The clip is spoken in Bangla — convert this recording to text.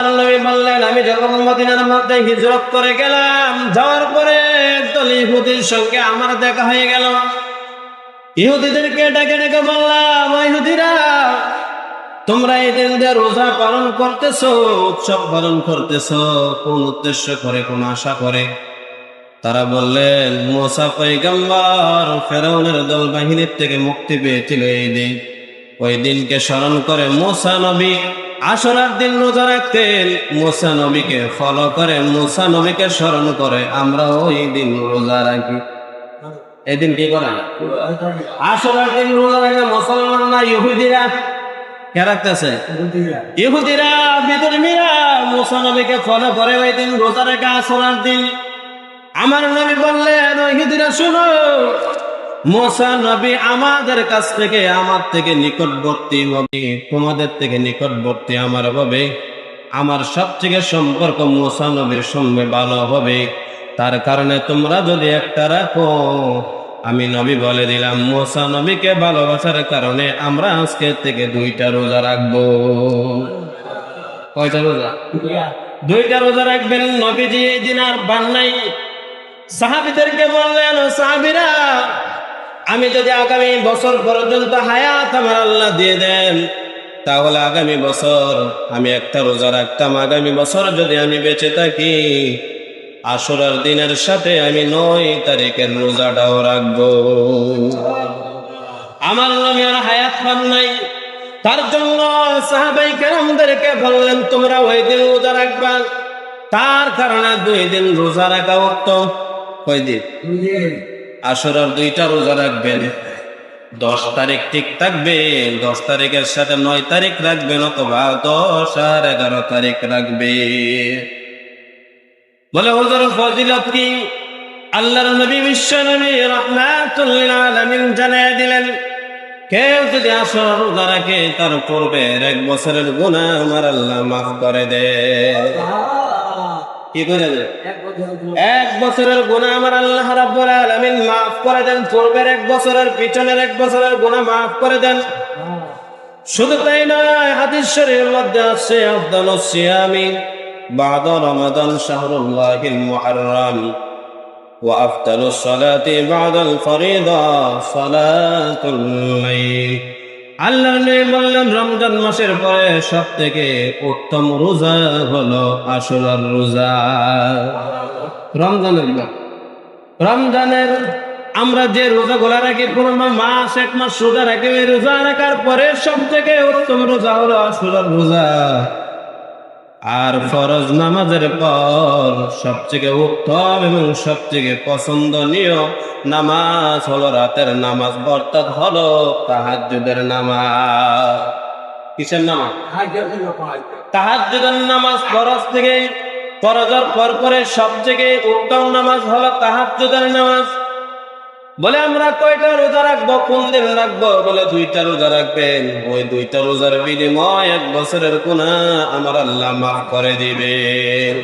নবী বললেন, আমি যখন মদিনার মধ্যে হিজরত করে গেলাম, যাওয়ার পরে একদল ইহুদির সঙ্গে আমার দেখা হয়ে গেল। ইহুদিদেরকে ডেকে ডেকে বললাম, ইহুদিরা, তোমরা এই দিন দিয়ে রোজা পালন করতেছো, উৎসব পালন করতেছো, কোন উদ্দেশ্য করে, কোন আশা করে? তারা বললেন, মুসা পয়গম্বর ফেরাউনের দল বাহিনীর থেকে মুক্তি পেয়েছিল এই দিন, ওই দিনকে স্মরণ করে মুসা নবী আশুরার দিন রোজা রাখতেন। মুসা নবীকে ফলো করে, মুসা নবীকে স্মরণ করে আমরা ওই দিন রোজা রাখি। এই দিন কি করে? আশুরার দিন রোজা রাখে মুসলমান না ইহুদিরা? কে রাখতেছে? ইহুদিরা, বিধর্মীরা মুসা নবীকে ফলো করে ওই দিন রোজা রাখে আশুরার দিন। আমার নবী বললেন, ইহুদিরা শুনো, মুসা নবী আমাদের কাছ থেকে, আমার থেকে নিকটবর্তী হবে, তোমাদের থেকে নিকটবর্তী আমার হবে। আমার সবথেকে সম্পর্ক মুসা নবীর সঙ্গে ভালো হবে। তার কারণে তোমরা যদি একটা রাখো, আমি নবী বলে দিলাম, মুসা নবীকে ভালোবাসার কারণে আমরা আজকে থেকে 2টা রোজা রাখবো। কয়টা রোজা? 2টা রোজা রাখবেন। নবীজি এই দিন আর বান নাই। সাহাবীদেরকে বললেন, সাহাবীরা, আমি যদি আগামী বছর পর্যন্ত হায়াত আমার আল্লাহ দিয়ে দেন, তাহলে আগামী বছর আমি একটা রোজা রাখতাম। আগামী বছর যদি আমি বেঁচে থাকি, আশুরার দিনের সাথে আমি 9 তারিখের রোজাটাও রাখবো। আমার নবী আর হায়াত পান নাই, তার জন্য সাহাবায়ে কেরামদেরকে বললেন, তোমরা ওই দিন রোজা রাখবা। তার কারণে 2 দিন রোজা রাখা উত্তম। কয় দিন? আশুরার 2টা রোজা রাখবেন। 10 তারিখ ঠিক থাকবে, 10 তারিখের সাথে 9 তারিখ রাখবেন, অথবা 10 আর 11 তারিখ রাখবে। বলে, হুজুর ফজিলত কি? আল্লাহর নবী বিশ্ব নবী রাহমাতুল লিল আলামিন জানিয়ে দিলেন, কেউ যদি আশুরার রোজা রাখে, তার পূর্বের 1 বছরের গুনাহ আমার আল্লাহ মাফ করে দেয়। কি করে দেয়? 1 বছরের গুনাহ আমার আল্লাহ রাব্বুল আলামিন মাফ করে দেন। পূর্বের 1 বছরের, পিছনের 1 বছরের গুনাহ মাফ করে দেন। শুধু তাই নয়, হাদিস শরীফের মধ্যে আছে, আফদালুস সিয়ামি বাদা রমাদান শাহরুল্লাহিল মুহাররম ওয়া আফদালুস সালাতি বাদাল ফরিদা সালাতুল লাইল। আল্লাহ নবী বললেন, রমজান মাসের পরে সবথেকে উত্তম রোজা হলো আশুরার রোজা। রমজানের আমরা যে রোজাগুলো রাখি, পুরো মাস 1 মাস রোজা রাখি, ওই রোজা রাখার পরে সবথেকে উত্তম রোজা হলো আশুরার রোজা। আর ফরজ নামাজের পর সবথেকে উত্তম এবং সবথেকে পছন্দনীয় নামাজ হলো রাতের নামাজ, অর্থাৎ হলো তাহাজ্জুদের নামাজ। কিসের নামাজ? তাহাজ্জুদের নামাজ। ফরজ থেকে ফরজের পরে সবথেকে উত্তম নামাজ হলো তাহাজ্জুদের নামাজ। বলে, আমরা কয়টা রোজা রাখবো, কোন দিন রাখবো? বলে, 2টা রোজা রাখবেন। ওই 2টা রোজার বিনিময় 1 বছরের গুনাহ আমার আল্লাহ মাফ করে দিবেন।